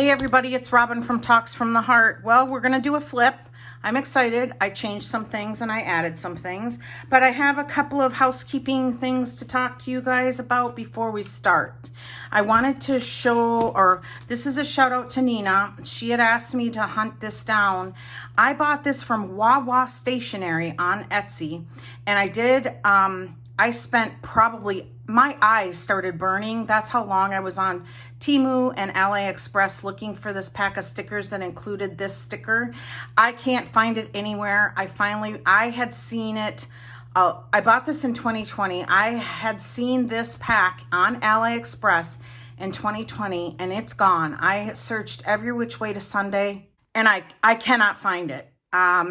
Hey everybody, it's Robin from Talks from the Heart. Well, we're going to do a flip. I'm excited. I changed some things and I added some things, but I have a couple of housekeeping things to talk to you guys about before we start. I wanted to show, or this is a shout out to Nina. She had asked me to hunt this down. I bought this from Wawa Stationery on Etsy, and I did, I spent probably, my eyes started burning. That's how long I was on Temu and AliExpress looking for this pack of stickers that included this sticker. I can't find it anywhere. I had seen it. I bought this in 2020. I had seen this pack on AliExpress in 2020 and it's gone. I searched every which way to Sunday and I cannot find it.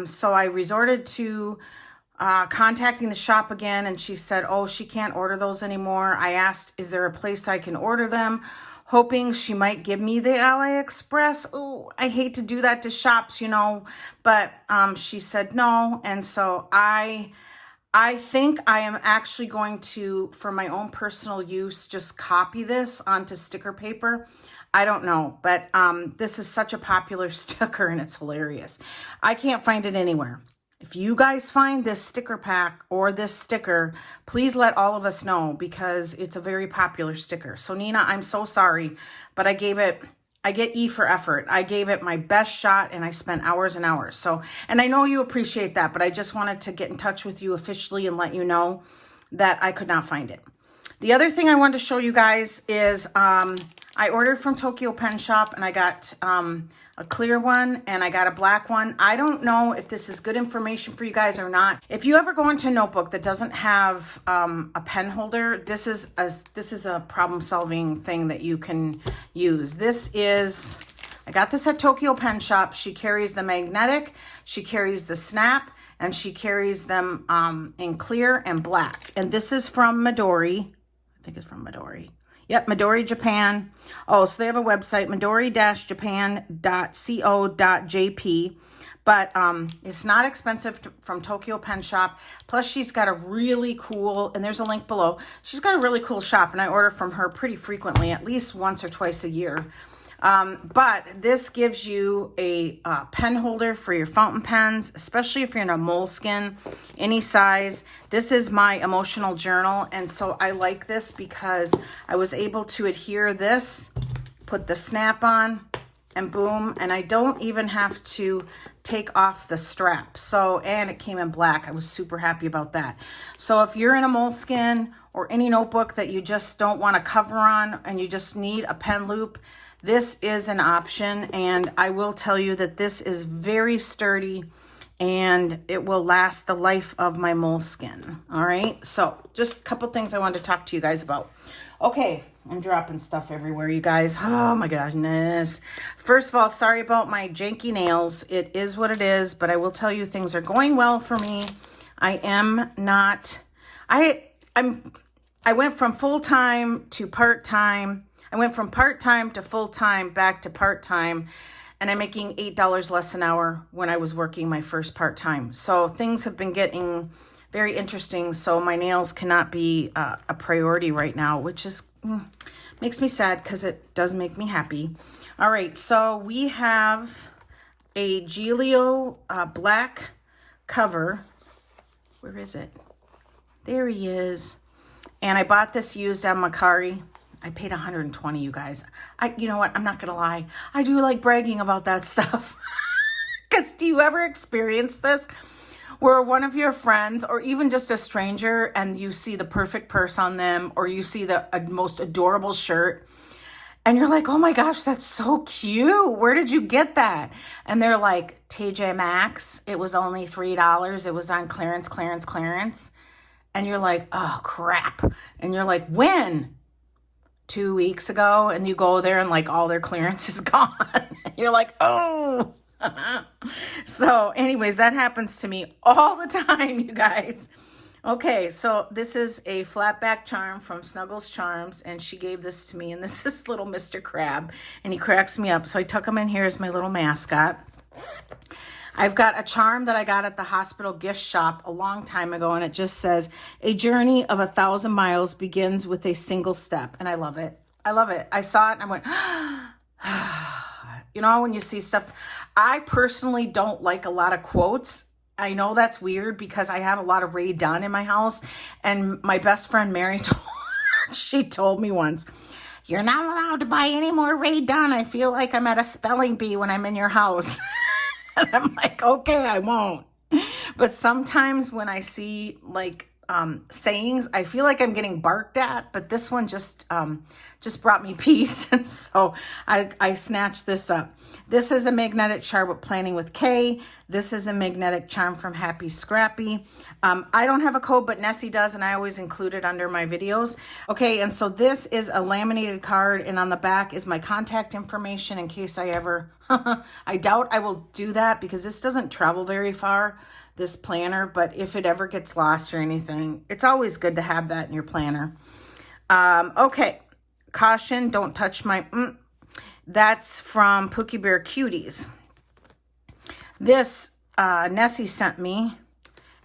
So I resorted to contacting the shop again, and she said, oh, she can't order those anymore. I asked, is there a place I can order them? Hoping she might give me the AliExpress. Oh, I hate to do that to shops, you know, but she said no. And so I think I am actually going to, for my own personal use, just copy this onto sticker paper. I don't know, but this is such a popular sticker and it's hilarious. I can't find it anywhere. If you guys find this sticker pack or this sticker, please let all of us know because it's a very popular sticker. So Nina, I'm so sorry, but I get E for effort. I gave it my best shot and I spent hours and hours. So, and I know you appreciate that, but I just wanted to get in touch with you officially and let you know that I could not find it. The other thing I wanted to show you guys is I ordered from Tokyo Pen Shop and I got a clear one and I got a black one. I don't know if this is good information for you guys or not. If you ever go into a notebook that doesn't have a pen holder, this is a problem-solving thing that you can use. I got this at Tokyo Pen Shop. She carries the magnetic, she carries the snap, and she carries them in clear and black. And this is from Midori. I think it's from Midori. Yep, Midori, Japan. Oh, so they have a website, midori-japan.co.jp. But it's not expensive from Tokyo Pen Shop. Plus, she's got a really cool, and there's a link below. She's got a really cool shop, and I order from her pretty frequently, at least once or twice a year. But this gives you a pen holder for your fountain pens, especially if you're in a moleskin, any size. This is my emotional journal, and so I like this because I was able to adhere this, put the snap on, and boom, and I don't even have to take off the strap. So, and it came in black. I was super happy about that. So if you're in a moleskin or any notebook that you just don't want a cover on and you just need a pen loop, this is an option, and I will tell you that this is very sturdy and it will last the life of my moleskin. All right, so just a couple things I wanted to talk to you guys about. Okay, I'm dropping stuff everywhere, you guys. Oh my goodness. First of all, sorry about my janky nails. It is what it is, but I will tell you things are going well for me. I went from full-time to part-time. I went from part-time to full-time, back to part-time, and I'm making $8 less an hour when I was working my first part-time. So things have been getting very interesting. So my nails cannot be a priority right now, which is makes me sad because it does make me happy. All right, so we have a Giglio black cover. Where is it? There he is. And I bought this used at Macari. I paid $120, you guys. You know what? I'm not going to lie. I do like bragging about that stuff. Because do you ever experience this? Where one of your friends or even just a stranger and you see the perfect purse on them or you see the most adorable shirt and you're like, oh my gosh, that's so cute. Where did you get that? And they're like, TJ Maxx. It was only $3. It was on clearance. And you're like, oh crap. And you're like, when? 2 weeks ago, and you go there and like all their clearance is gone. You're like, oh. So anyways, that happens to me all the time, you guys. Okay, so this is a flat back charm from Snuggles Charms, and she gave this to me, and this is little Mr. Crab, and he cracks me up. So I tuck him in here as my little mascot. I've got a charm that I got at the hospital gift shop a long time ago, and it just says, a journey of 1,000 miles begins with a single step. And I love it. I love it. I saw it and I went, You know, when you see stuff, I personally don't like a lot of quotes. I know that's weird because I have a lot of Ray Dunn in my house, and my best friend Mary she told me once, "You're not allowed to buy any more Ray Dunn. I feel like I'm at a spelling bee when I'm in your house." And I'm like, okay, I won't. But sometimes when I see like sayings, I feel like I'm getting barked at, but this one just brought me peace. And so I snatched this up. This is a magnetic charm with planning with K. This is a magnetic charm from Happy Scrappy. I don't have a code, but Nessie does, and I always include it under my videos. Okay, and so this is a laminated card, and on the back is my contact information in case I ever, I doubt I will do that because this doesn't travel very far, this planner, but if it ever gets lost or anything, it's always good to have that in your planner. Okay, caution, don't touch my, that's from Pookie Bear Cuties. This Nessie sent me,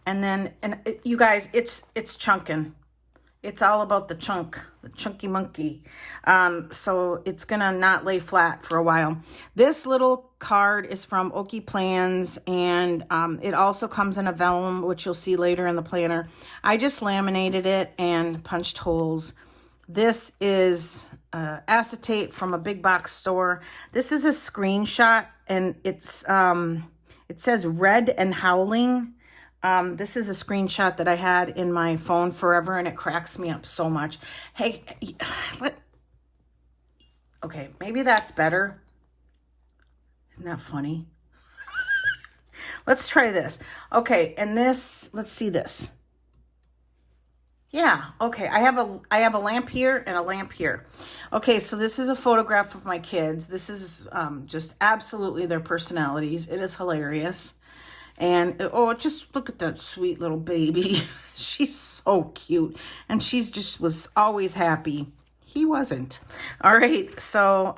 and then, you guys, it's chunking. It's all about the chunky monkey. So it's gonna not lay flat for a while. This little card is from Oki Plans, and it also comes in a vellum, which you'll see later in the planner. I just laminated it and punched holes. This is acetate from a big box store. This is a screenshot, and it's it says red and howling. This is a screenshot that I had in my phone forever, and it cracks me up so much. Hey, okay, maybe that's better. Isn't that funny? Let's try this. Okay, and this, let's see this. Yeah, okay, I have a lamp here and a lamp here. Okay, so this is a photograph of my kids. This is just absolutely their personalities. It is hilarious. And, oh, just look at that sweet little baby. She's so cute. And she's just was always happy. He wasn't. All right, so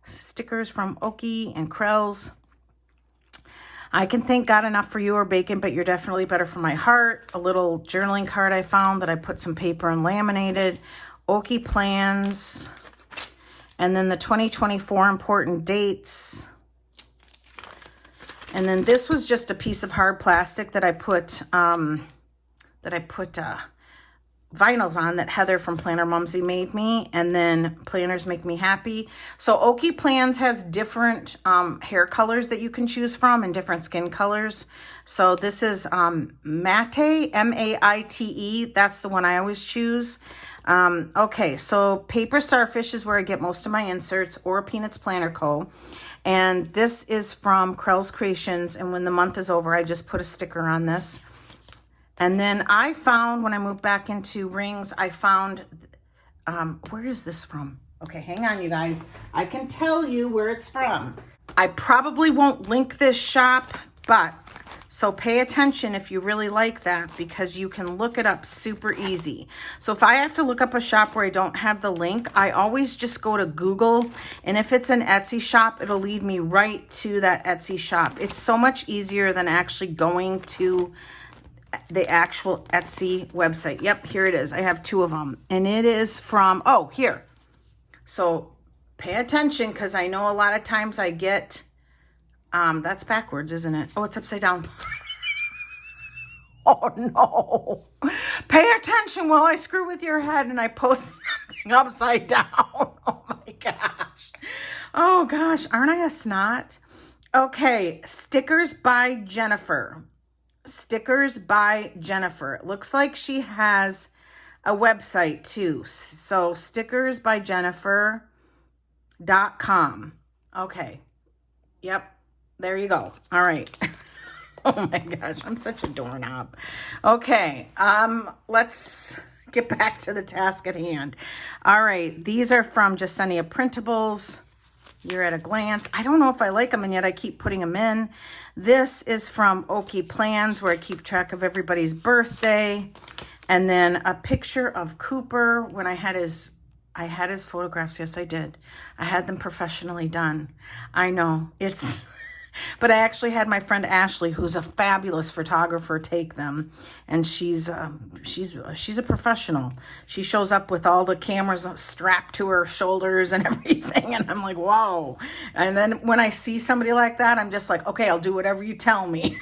stickers from Oki and Krels. I can thank God enough for you or bacon, but you're definitely better for my heart. A little journaling card I found that I put some paper and laminated. Oki Plans. And then the 2024 important dates. And then this was just a piece of hard plastic that I put vinyls on that Heather from Planner Mumsy made me. And then Planners Make Me Happy. So Oki Plans has different hair colors that you can choose from and different skin colors. So this is Matte, M-A-I-T-E. That's the one I always choose. Okay, so Paper Starfish is where I get most of my inserts, or Peanuts Planner Co. And this is from Krels Creations. And when the month is over, I just put a sticker on this. And then I found, when I moved back into rings, I found, where is this from? Okay, hang on, you guys. I can tell you where it's from. I probably won't link this shop, but so pay attention if you really like that, because you can look it up super easy. So if I have to look up a shop where I don't have the link, I always just go to Google, and if it's an Etsy shop, it'll lead me right to that Etsy shop. It's so much easier than actually going to the actual Etsy website. Yep, here it is. I have two of them, and it is from, oh, here. So pay attention, because I know a lot of times I get, that's backwards, isn't it? Oh, it's upside down. Oh, no. Pay attention while I screw with your head and I post something upside down. Oh, my gosh. Oh, gosh. Aren't I a snot? Okay, Stickers by Jennifer. Stickers by Jennifer. It looks like she has a website, too. So, stickersbyjennifer.com. Okay. Yep. There you go. All right. Oh my gosh, I'm such a doorknob. Okay, let's get back to the task at hand. All right, these are from Jasenia Printables. You're at a glance. I don't know if I like them, and yet I keep putting them in. This is from Oki Plans, where I keep track of everybody's birthday. And then a picture of Cooper when I had his photographs. Yes, I did. I had them professionally done. I know, it's But I actually had my friend Ashley, who's a fabulous photographer, take them, and she's a professional. She shows up with all the cameras strapped to her shoulders and everything, and I'm like, whoa. And then when I see somebody like that, I'm just like, okay, I'll do whatever you tell me.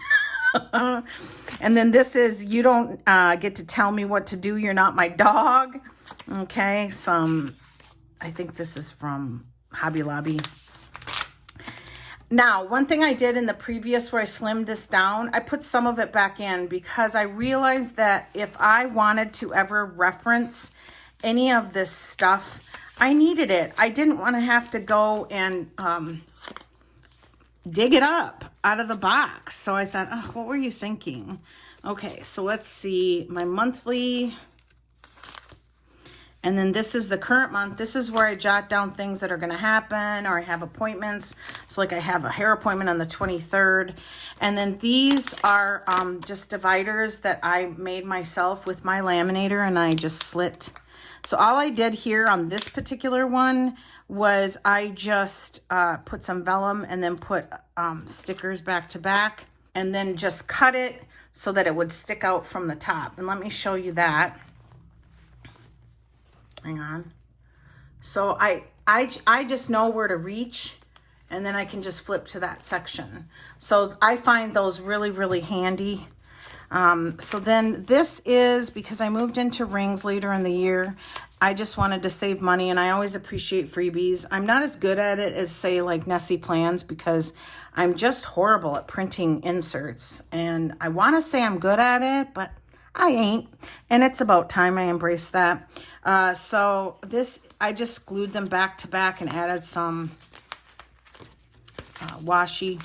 And then this is, you don't get to tell me what to do. You're not my dog. Okay, I think this is from Hobby Lobby. Now, one thing I did in the previous where I slimmed this down, I put some of it back in because I realized that if I wanted to ever reference any of this stuff, I needed it. I didn't want to have to go and dig it up out of the box. So I thought, oh, what were you thinking? Okay, so let's see, my monthly. And then this is the current month. This is where I jot down things that are going to happen, or I have appointments. So like I have a hair appointment on the 23rd. And then these are just dividers that I made myself with my laminator, and I just slit. So all I did here on this particular one was I just put some vellum and then put stickers back to back, and then just cut it so that it would stick out from the top. And let me show you that. Hang on. So I just know where to reach, and then I can just flip to that section. So I find those really, really handy. So then this is, because I moved into rings later in the year, I just wanted to save money, and I always appreciate freebies. I'm not as good at it as, say, like Nessie Plans, because I'm just horrible at printing inserts, and I want to say I'm good at it, but I ain't, and it's about time I embrace that. So this, I just glued them back to back and added some washi.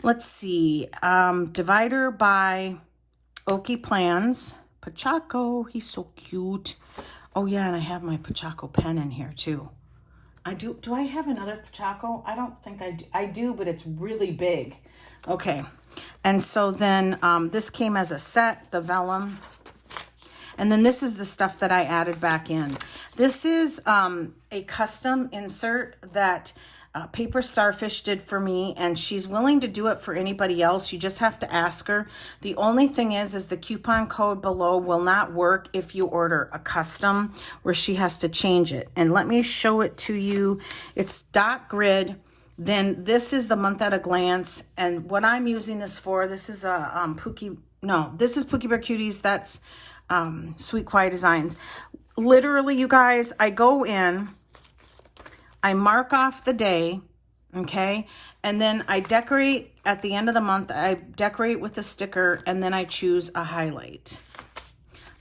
Let's see, divider by Oki Plans. Pachaco, he's so cute. Oh yeah, and I have my Pachaco pen in here too. Do I have another Pachaco? I don't think I do. I do, but it's really big. Okay. And so then this came as a set, the vellum. And then this is the stuff that I added back in. This is a custom insert that Paper Starfish did for me, and she's willing to do it for anybody else. You just have to ask her. The only thing is the coupon code below will not work if you order a custom, where she has to change it. And let me show it to you. It's dot grid. Then this is the month at a glance, and what I'm using this for, this is a this is Pookie Bear Cuties. That's Sweet Quiet Designs. Literally, you guys, I go in, I mark off the day, okay, and then I decorate at the end of the month. I decorate with a sticker, and then I choose a highlight.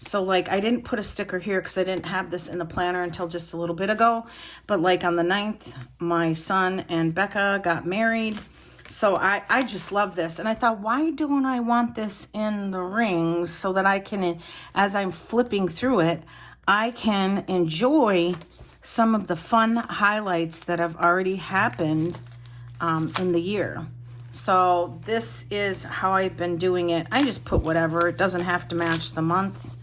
So like I didn't put a sticker here because I didn't have this in the planner until just a little bit ago. But like on the 9th, my son and Becca got married. So I just love this. And I thought, why don't I want this in the rings so that I can, as I'm flipping through it, I can enjoy some of the fun highlights that have already happened in the year. So this is how I've been doing it. I just put whatever. It doesn't have to match the month.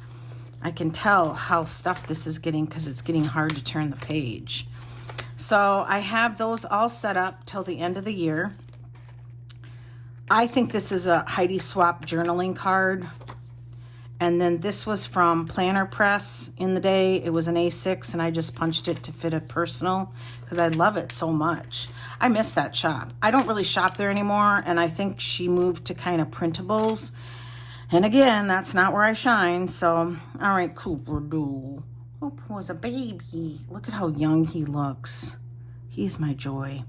I can tell how stuffed this is getting because it's getting hard to turn the page. So I have those all set up till the end of the year. I think this is a Heidi Swap journaling card. And then this was from Planner Press in the day. It was an A6, and I just punched it to fit a personal because I love it so much. I miss that shop. I don't really shop there anymore, and I think she moved to kind of printables. And again, that's not where I shine. So, all right, Cooper Doo. Cooper was a baby. Look at how young he looks. He's my joy.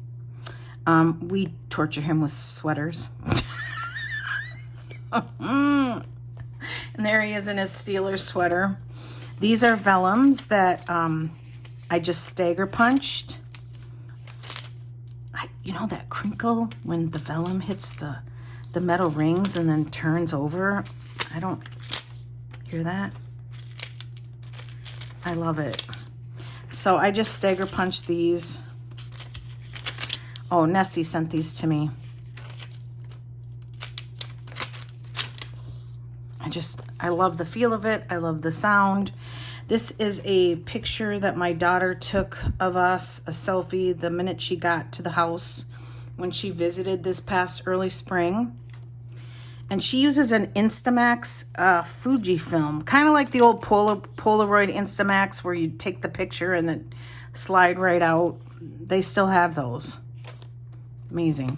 We torture him with sweaters. And there he is in his Steelers sweater. These are vellums that I just stagger punched. You know that crinkle when the vellum hits the metal rings and then turns over? I don't hear that. I love it. So I just stagger punched these. Oh, Nessie sent these to me. I love the feel of it. I love the sound. This is a picture that my daughter took of us, a selfie, the minute she got to the house. when she visited this past early spring. And she uses an Instamax Fujifilm, kind of like the old Polaroid Instamax where you take the picture and then slide right out. They still have those. Amazing.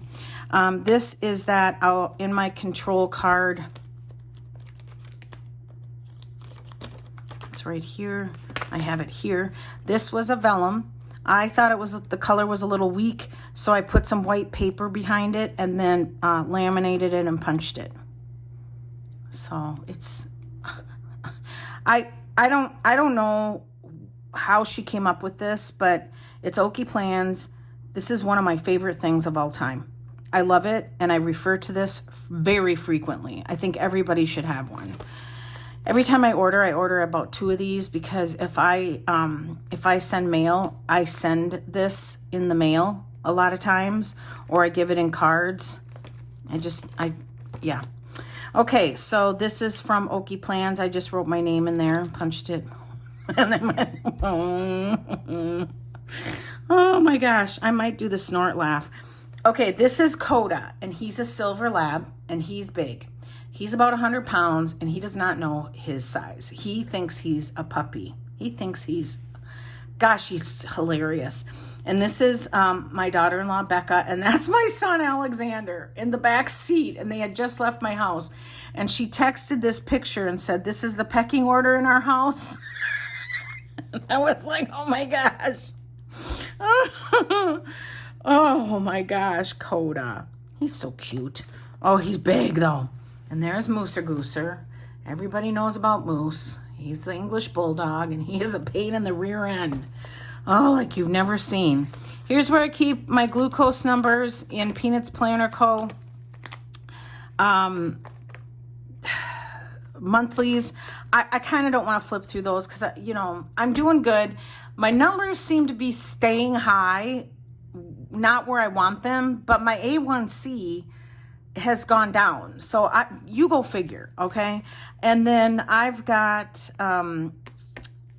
This is that in my control card. It's right here. I have it here. This was a vellum. I thought the color was a little weak, so I put some white paper behind it and then laminated it and punched it. So it's, I don't know how she came up with this, but it's Oki Plans. This is one of my favorite things of all time. I love it, and I refer to this very frequently. I think everybody should have one. Every time I order about 2 of these, because if I send mail, I send this in the mail a lot of times, or I give it in cards. Yeah. Okay, so this is from Oki Plans. I just wrote my name in there, punched it, and then went, oh my gosh, I might do the snort laugh. Okay, this is Coda, and he's a silver lab, and he's big. He's about 100 pounds, and he does not know his size. He thinks he's a puppy. He thinks he's hilarious. And this is my daughter-in-law, Becca, and that's my son, Alexander, in the back seat. And they had just left my house. And she texted this picture and said, "This is the pecking order in our house." And I was like, oh my gosh. Oh my gosh, Coda. He's so cute. Oh, he's big though. And there's Mooser Gooser. Everybody knows about Moose. He's the English Bulldog, and he is a pain in the rear end. Oh, like you've never seen. Here's where I keep my glucose numbers in Peanuts Planner Co. Monthlies. I kind of don't want to flip through those because, I'm doing good. My numbers seem to be staying high, not where I want them, but my A1C has gone down. So you go figure, okay? And then I've got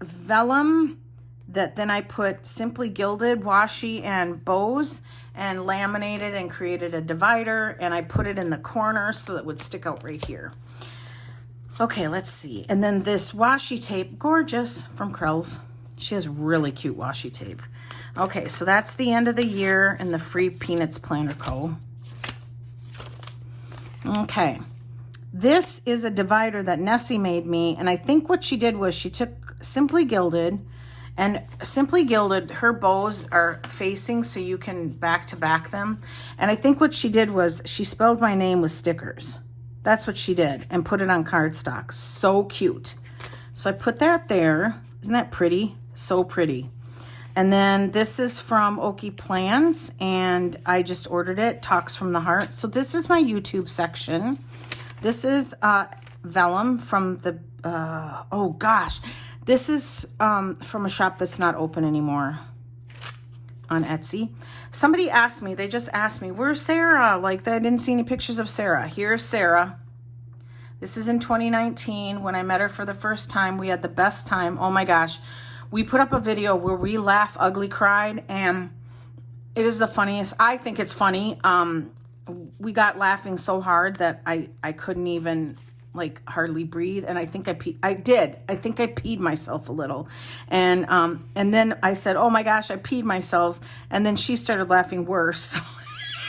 Vellum that then I put Simply Gilded, washi, and bows and laminated and created a divider, and I put it in the corner so that it would stick out right here. Okay, let's see. And then this washi tape, gorgeous, from Krels. She has really cute washi tape. Okay, so that's the end of the year in the free Peanuts Planner Co. Okay, this is a divider that Nessie made me, and I think what she did was she took Simply Gilded, and Simply Gilded, her bows are facing so you can back to back them, and I think what she did was she spelled my name with stickers. That's what she did, and put it on cardstock. So cute. So I put that there. Isn't that pretty? So pretty. And then this is from Oki Plans, and I just ordered it, Talks from the Heart. So this is my YouTube section. This is Vellum from the, oh gosh. This is from a shop that's not open anymore on Etsy. Somebody asked me, they just asked me, where's Sarah? Like, I didn't see any pictures of Sarah. Here's Sarah. This is in 2019 when I met her for the first time. We had the best time. Oh my gosh. We put up a video where we laugh ugly cried, and it is the funniest. I think it's funny. We got laughing so hard that I couldn't even like hardly breathe, and I think I peed myself a little, and then I said, oh my gosh, I peed myself, and then she started laughing worse.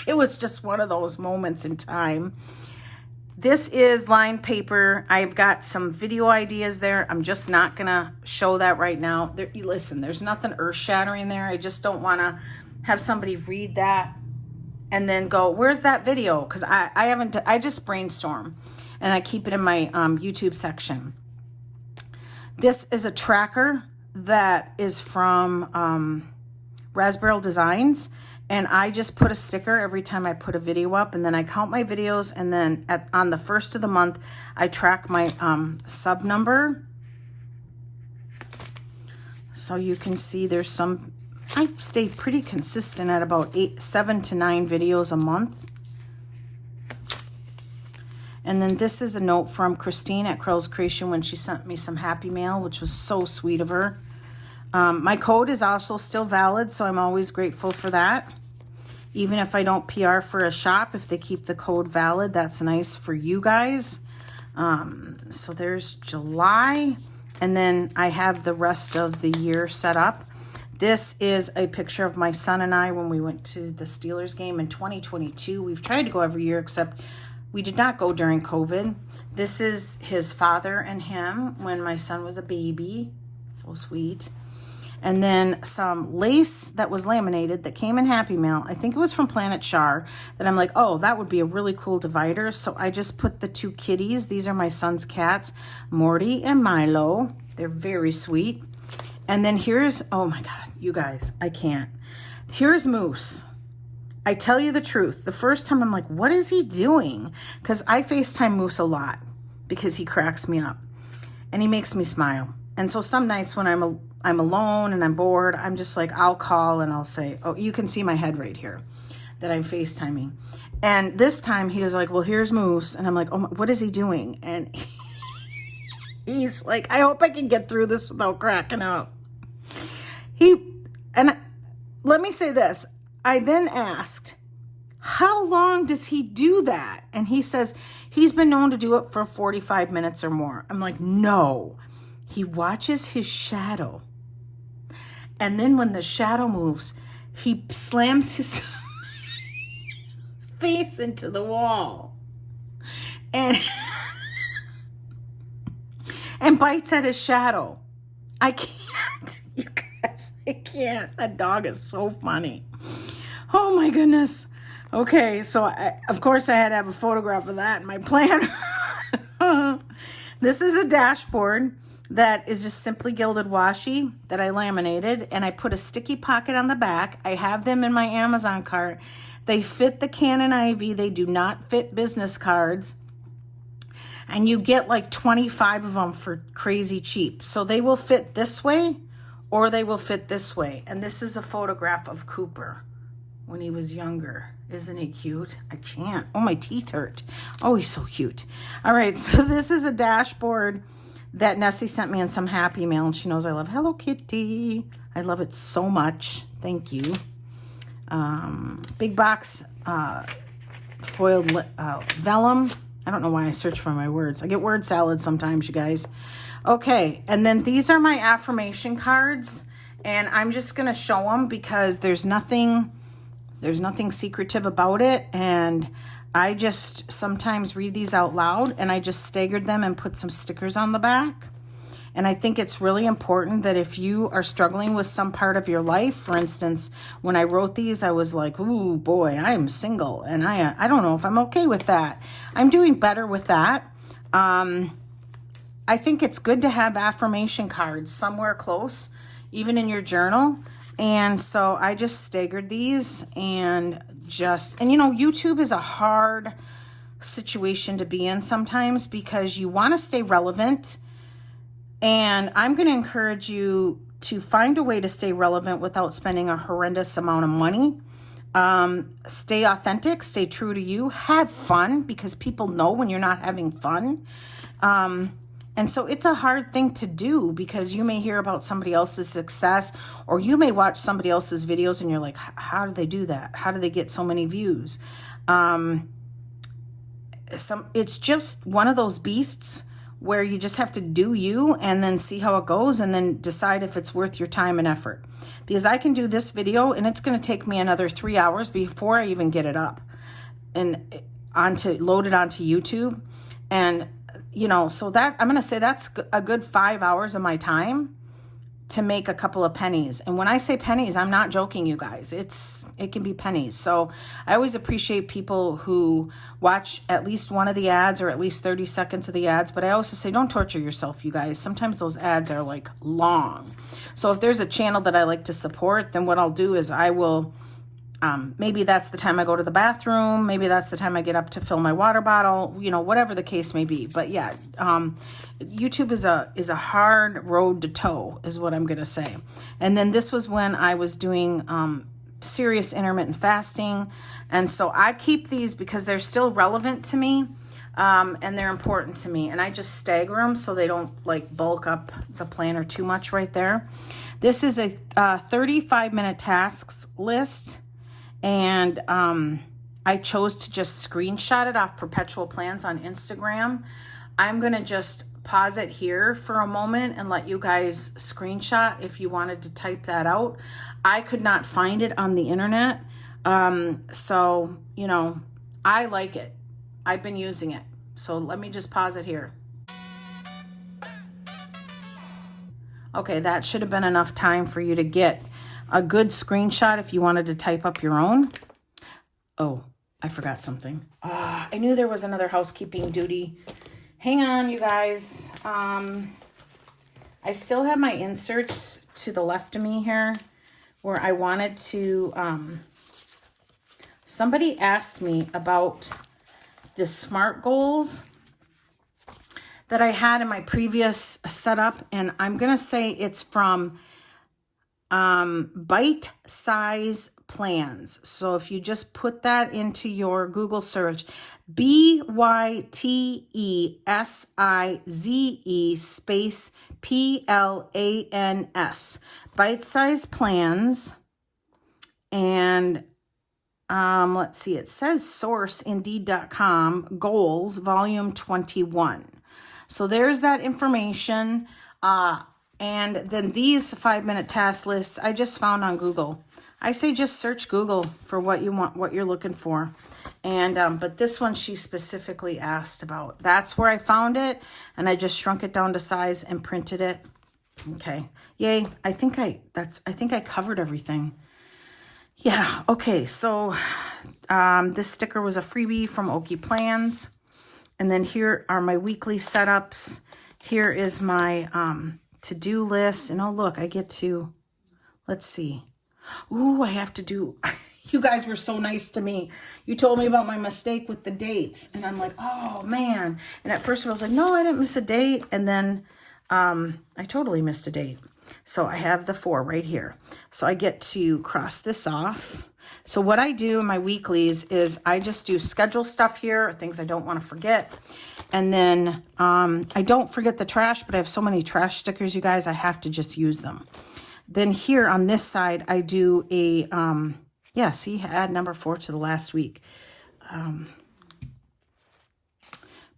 It was just one of those moments in time. This is lined paper. I've got some video ideas there. I'm just not gonna show that right now. Listen, there's nothing earth-shattering there. I just don't wanna have somebody read that and then go, where's that video? Because I just brainstorm, and I keep it in my YouTube section. This is a tracker that is from Raspberry Designs, and I just put a sticker every time I put a video up, and then I count my videos, and then on the first of the month, I track my sub number. So you can see there's some, I stay pretty consistent at about 7 to 9 videos a month. And then this is a note from Christine at Krels Creations when she sent me some happy mail, which was so sweet of her. My code is also still valid, so I'm always grateful for that. Even if I don't PR for a shop, if they keep the code valid, that's nice for you guys. So there's July, and then I have the rest of the year set up. This is a picture of my son and I when we went to the Steelers game in 2022. We've tried to go every year, except we did not go during COVID. This is his father and him when my son was a baby. So sweet. And then some lace that was laminated that came in Happy Mail. I think it was from Planet Char, that I'm like, oh, that would be a really cool divider. So I just put the two kitties. These are my son's cats, Morty and Milo. They're very sweet. And then here's, oh my God, you guys, I can't. Here's Moose. I tell you the truth. The first time I'm like, what is he doing? Because I FaceTime Moose a lot because he cracks me up and he makes me smile. And so some nights when I'm alone and I'm bored, I'm just like, I'll call and I'll say, oh, you can see my head right here that I'm FaceTiming. And this time he was like, well, here's Moose. And I'm like, oh, what is he doing? And he's like, I hope I can get through this without cracking up. Let me say this. I then asked, how long does he do that? And he says he's been known to do it for 45 minutes or more. I'm like, no. He watches his shadow. And then when the shadow moves, he slams his face into the wall and bites at his shadow. I can't, you guys, I can't. That dog is so funny. Oh my goodness. Okay, so of course I had to have a photograph of that in my planner. This is a dashboard that is just simply gilded washi that I laminated, and I put a sticky pocket on the back. I have them in my Amazon cart. They fit the Canon IV. They do not fit business cards. And you get like 25 of them for crazy cheap. So they will fit this way or they will fit this way. And this is a photograph of Cooper when he was younger. Isn't he cute? I can't. Oh, my teeth hurt. Oh, he's so cute. All right, so this is a dashboard that Nessie sent me in some Happy Mail, and she knows I love Hello Kitty. I love it so much. Thank you. Big box foiled vellum. I don't know why I search for my words. I get word salad sometimes, you guys. Okay, and then these are my affirmation cards, and I'm just going to show them because there's nothing secretive about it, and I just sometimes read these out loud, and I just staggered them and put some stickers on the back. And I think it's really important that if you are struggling with some part of your life, for instance, when I wrote these, I was like, ooh, boy, I am single, and I don't know if I'm okay with that. I'm doing better with that. I think it's good to have affirmation cards somewhere close, even in your journal. And so I just staggered these and you know, YouTube is a hard situation to be in sometimes because you want to stay relevant. And I'm going to encourage you to find a way to stay relevant without spending a horrendous amount of money. Stay authentic, stay true to you, have fun because people know when you're not having fun. And so it's a hard thing to do because you may hear about somebody else's success, or you may watch somebody else's videos and you're like, how do they do that? How do they get so many views? It's just one of those beasts where you just have to do you and then see how it goes and then decide if it's worth your time and effort. Because I can do this video and it's going to take me another 3 hours before I even get it up and load it onto YouTube. And you know, so that I'm going to say that's a good 5 hours of my time to make a couple of pennies. And when I say pennies, I'm not joking, you guys. It can be pennies. So I always appreciate people who watch at least one of the ads or at least 30 seconds of the ads. But I also say, don't torture yourself, you guys. Sometimes those ads are like long. So if there's a channel that I like to support, then what I'll do is I will maybe that's the time I go to the bathroom. Maybe that's the time I get up to fill my water bottle, you know, whatever the case may be. But yeah, YouTube is a hard road to toe is what I'm going to say. And then this was when I was doing serious intermittent fasting. And so I keep these because they're still relevant to me and they're important to me. And I just stagger them so they don't like bulk up the planner too much right there. This is a 35-minute tasks list. And I chose to just screenshot it off Perpetual Plans on Instagram. I'm going to just pause it here for a moment and let you guys screenshot if you wanted to type that out. I could not find it on the internet. So, you know, I like it. I've been using it. So let me just pause it here. Okay, that should have been enough time for you to get a good screenshot if you wanted to type up your own. Oh, I forgot something. I knew there was another housekeeping duty. Hang on, you guys. I still have my inserts to the left of me here where I wanted to... somebody asked me about the SMART goals that I had in my previous setup, and I'm going to say it's from Bite Size Plans. So if you just put that into your Google search, BYTESIZE space PLANS, Bite Size Plans. And let's see, it says source indeed.com, goals, volume 21. So there's that information. And then these 5-minute task lists I just found on Google. I say just search Google for what you want, what you're looking for. And but this one she specifically asked about. That's where I found it, and I just shrunk it down to size and printed it. Okay. Yay. I think I covered everything. Yeah. Okay. So this sticker was a freebie from Oki Plans. And then here are my weekly setups. Here is my to-do list. And oh, look, I get to, let's see. Ooh, I have to do, you guys were so nice to me. You told me about my mistake with the dates. And I'm like, oh, man. And at first I was like, no, I didn't miss a date. And then I totally missed a date. So I have the 4 right here. So I get to cross this off. So what I do in my weeklies is I just do schedule stuff here, things I don't want to forget. And then I don't forget the trash, but I have so many trash stickers, you guys, I have to just use them. Then here on this side, I do a, yeah, see, add number 4 to the last week.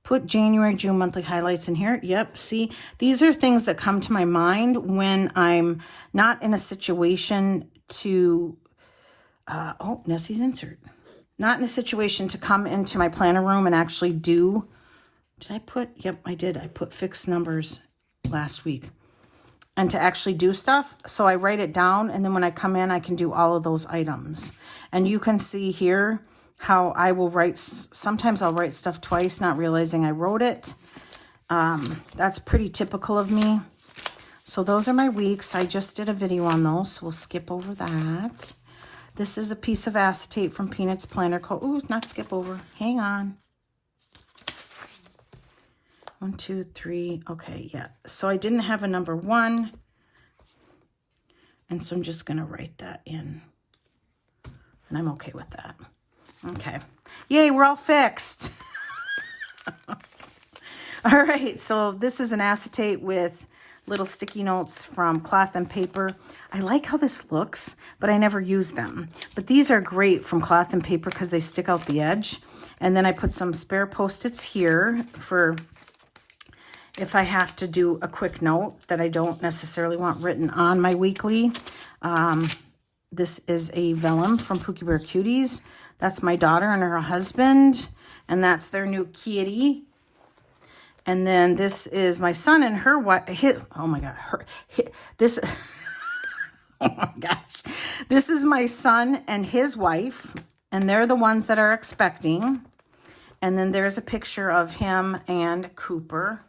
Put January, June monthly highlights in here. Yep, see, these are things that come to my mind when I'm not in a situation to... oh, Nessie's insert. Not in a situation to come into my planner room and actually do. Did I put? Yep, I did. I put fixed numbers last week. And to actually do stuff. So I write it down, and then when I come in, I can do all of those items. And you can see here how I will write. Sometimes I'll write stuff twice, not realizing I wrote it. That's pretty typical of me. So those are my weeks. I just did a video on those, so we'll skip over that. This is a piece of acetate from Peanuts Planner Co. Ooh, not skip over. Hang on. 1, 2, 3. Okay, yeah. So I didn't have a number 1. And so I'm just going to write that in. And I'm okay with that. Okay. Yay, we're all fixed. All right, so this is an acetate with little sticky notes from Cloth and Paper. I like how this looks, but I never use them. But these are great from Cloth and Paper because they stick out the edge. And then I put some spare Post-its here for if I have to do a quick note that I don't necessarily want written on my weekly. This is a Vellum from Pookie Bear Cuties. That's my daughter and her husband, and that's their new kitty. And then this is my son and her wife. Oh my God, this. Oh my gosh, this is my son and his wife, and they're the ones that are expecting. And then there's a picture of him and Cooper.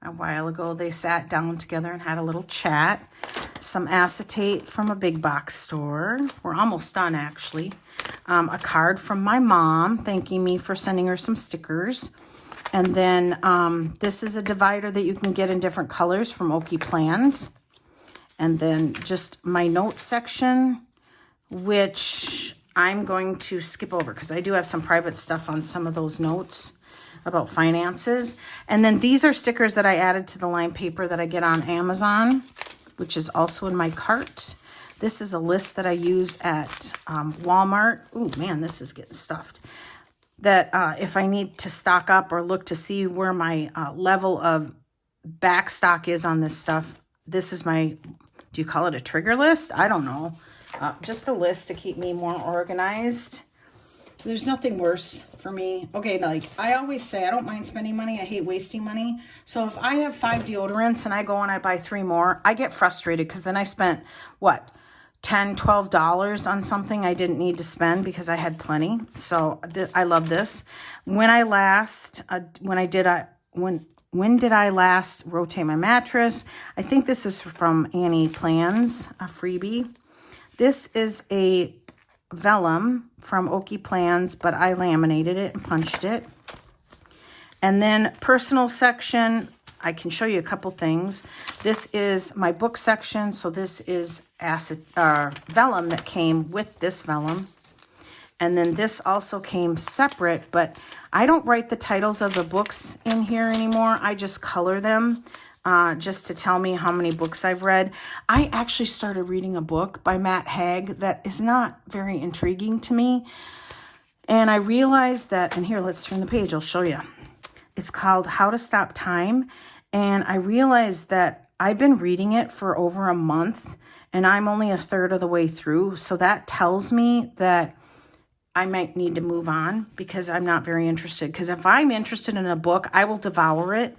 A while ago, they sat down together and had a little chat. Some acetate from a big box store. We're almost done, actually. A card from my mom thanking me for sending her some stickers. And then this is a divider that you can get in different colors from Oki Plans. And then just my notes section, which I'm going to skip over because I do have some private stuff on some of those notes about finances. And then these are stickers that I added to the lined paper that I get on Amazon, which is also in my cart. This is a list that I use at Walmart. Oh man, this is getting stuffed. That if I need to stock up or look to see where my level of back stock is on this stuff, this is my, do you call it a trigger list? I don't know. Just a list to keep me more organized. There's nothing worse for me. Okay, like I always say, I don't mind spending money. I hate wasting money. So if I have 5 deodorants and I go and I buy 3 more, I get frustrated because then I spent, what, $10, $12 on something I didn't need to spend because I had plenty. So I love this. When did I last rotate my mattress? I think this is from Oki Plans, a freebie. This is a Vellum from Oki Plans, but I laminated it and punched it. And then personal section, I can show you a couple things. This is my book section. So this is Vellum that came with this Vellum. And then this also came separate, but I don't write the titles of the books in here anymore. I just color them just to tell me how many books I've read. I actually started reading a book by Matt Haig that is not very intriguing to me. And I realized that, and here, let's turn the page, I'll show you. It's called How to Stop Time. And I realized that I've been reading it for over a month and I'm only a third of the way through. So that tells me that I might need to move on because I'm not very interested. Because if I'm interested in a book, I will devour it.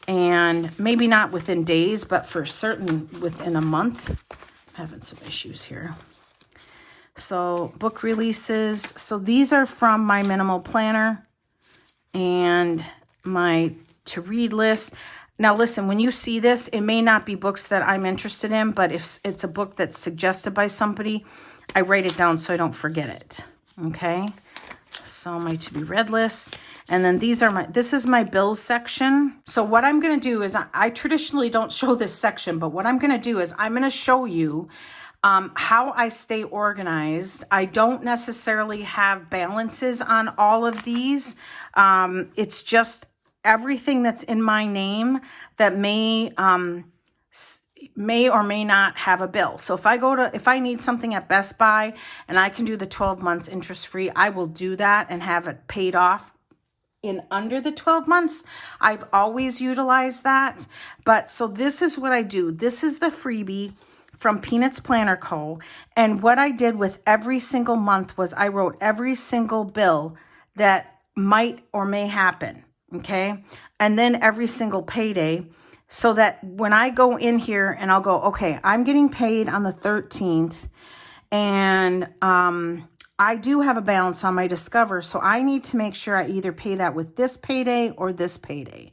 And maybe not within days, but for certain within a month. I'm having some issues here. So book releases. So these are from my minimal planner and my to-read list. Now listen, when you see this, it may not be books that I'm interested in, but if it's a book that's suggested by somebody, I write it down so I don't forget it. Okay, so my to-be read list. And then this is my bills section. So what I'm going to do is I traditionally don't show this section, but what I'm going to do is I'm going to show you how I stay organized. I don't necessarily have balances on all of these. It's just everything that's in my name that may or may not have a bill. So if I need something at Best Buy and I can do the 12 months interest free, I will do that and have it paid off in under the 12 months. I've always utilized that. But so this is what I do. This is the freebie from Peanuts Planner Co. And what I did with every single month was I wrote every single bill that might or may happen. Okay. And then every single payday, so that when I go in here and I'll go, okay, I'm getting paid on the 13th and I do have a balance on my Discover, so I need to make sure I either pay that with this payday or this payday.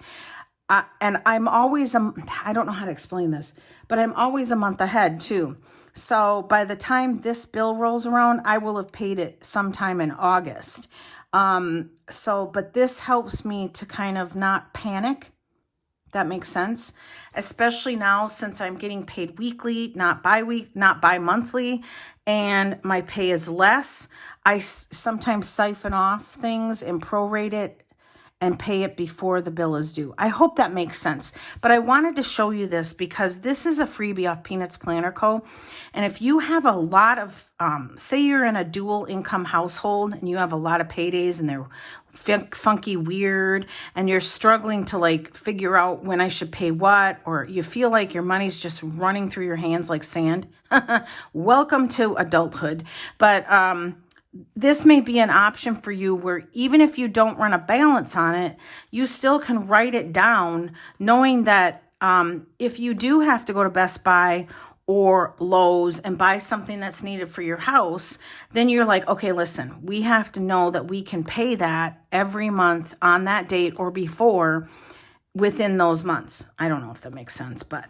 And I'm always, I don't know how to explain this, but I'm always a month ahead too. So by the time this bill rolls around, I will have paid it sometime in August. But this helps me to kind of not panic. That makes sense, especially now since I'm getting paid weekly, not bi-monthly, and my pay is less. I sometimes siphon off things and prorate it and pay it before the bill is due. I hope that makes sense. But I wanted to show you this because this is a freebie off Peanuts Planner Co. And if you have a lot of, say you're in a dual income household and you have a lot of paydays and they're funky weird and you're struggling to like figure out when I should pay what, or you feel like your money's just running through your hands like sand, welcome to adulthood. But this may be an option for you where even if you don't run a balance on it, you still can write it down knowing that if you do have to go to Best Buy or Lowe's and buy something that's needed for your house, then you're like, okay, listen, we have to know that we can pay that every month on that date or before within those months. I don't know if that makes sense, but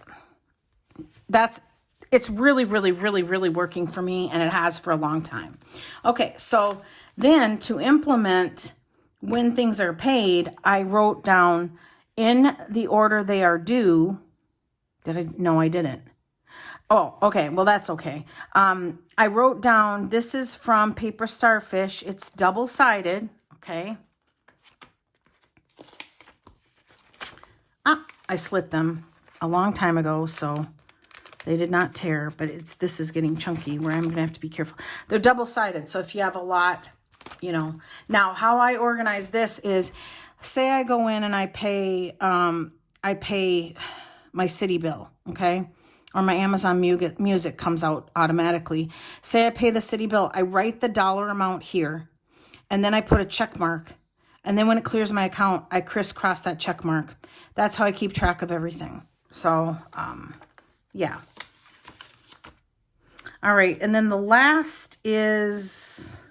it's really, really, really, really working for me, and it has for a long time. Okay, so then to implement when things are paid, I wrote down in the order they are due. No, I didn't. Oh, okay. Well, that's okay. I wrote down, this is from Paper Starfish. It's double-sided, okay? I slit them a long time ago, so They did not tear, but this is getting chunky where I'm going to have to be careful. They're double-sided, so if you have a lot, you know. Now, how I organize this is, say I go in and I pay my city bill, okay? Or my Amazon music comes out automatically. Say I pay the city bill, I write the dollar amount here, and then I put a check mark. And then when it clears my account, I crisscross that check mark. That's how I keep track of everything. So, yeah. All right, and then the last is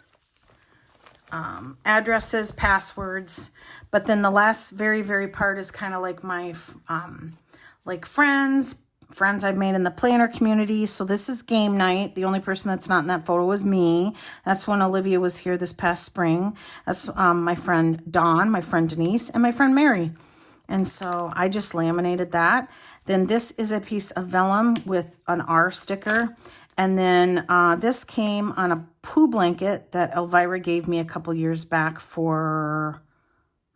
addresses, passwords. But then the last very, very part is kind of like my like friends I've made in the planner community. So this is game night. The only person that's not in that photo was me. That's when Olivia was here this past spring. That's my friend Dawn, my friend Denise, and my friend Mary. And so I just laminated that. Then this is a piece of vellum with an R sticker. And then this came on a poo blanket that Elvira gave me a couple years back for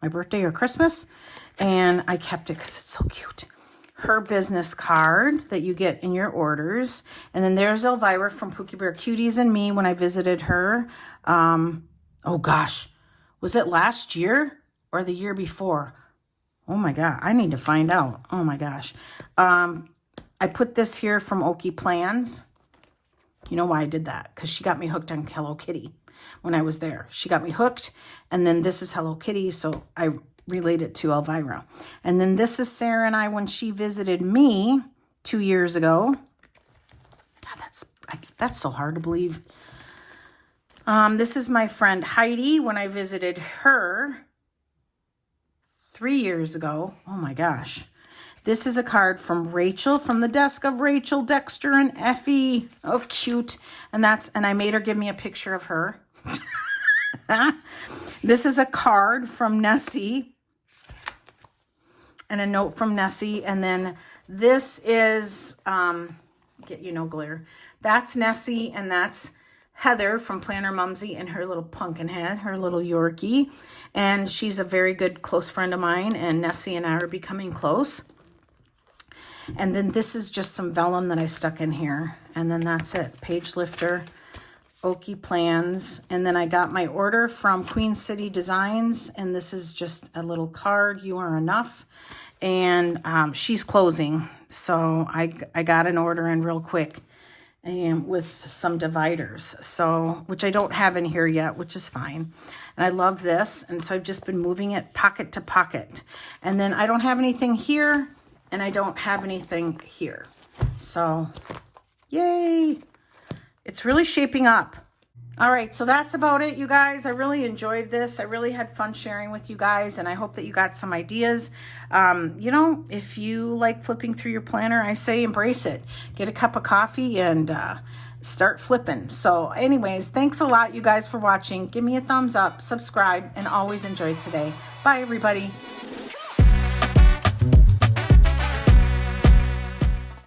my birthday or Christmas. And I kept it because it's so cute. Her business card that you get in your orders. And then there's Elvira from Pookie Bear Cuties and me when I visited her. Oh gosh, was it last year or the year before? Oh my God, I need to find out. Oh my gosh. I put this here from Oki Plans. You know why I did that? Because she got me hooked on Hello Kitty when I was there. She got me hooked. And then this is Hello Kitty. So I relate it to Elvira. And then this is Sarah and I when she visited me 2 years ago. God, that's so hard to believe. This is my friend Heidi when I visited her 3 years ago. Oh my gosh. This is a card from Rachel, from the desk of Rachel, Dexter, and Effie. Oh, cute. And I made her give me a picture of her. This is a card from Nessie. And a note from Nessie. And then this is, glare. That's Nessie, and that's Heather from Planner Mumsy and her little pumpkin head, her little Yorkie. And she's a very good close friend of mine, and Nessie and I are becoming close. And then this is just some vellum that I stuck in here. And then that's it. Page lifter, Oki Plans. And then I got my order from Queen City Designs. And this is just a little card. You are enough. And she's closing. So I got an order in real quick. And with some dividers. So, which I don't have in here yet, which is fine. And I love this. And so I've just been moving it pocket to pocket. And then I don't have anything here. And I don't have anything here. So, yay. It's really shaping up. All right, so that's about it, you guys. I really enjoyed this. I really had fun sharing with you guys, and I hope that you got some ideas. If you like flipping through your planner, I say embrace it. Get a cup of coffee and start flipping. So anyways, thanks a lot, you guys, for watching. Give me a thumbs up, subscribe, and always enjoy today. Bye, everybody.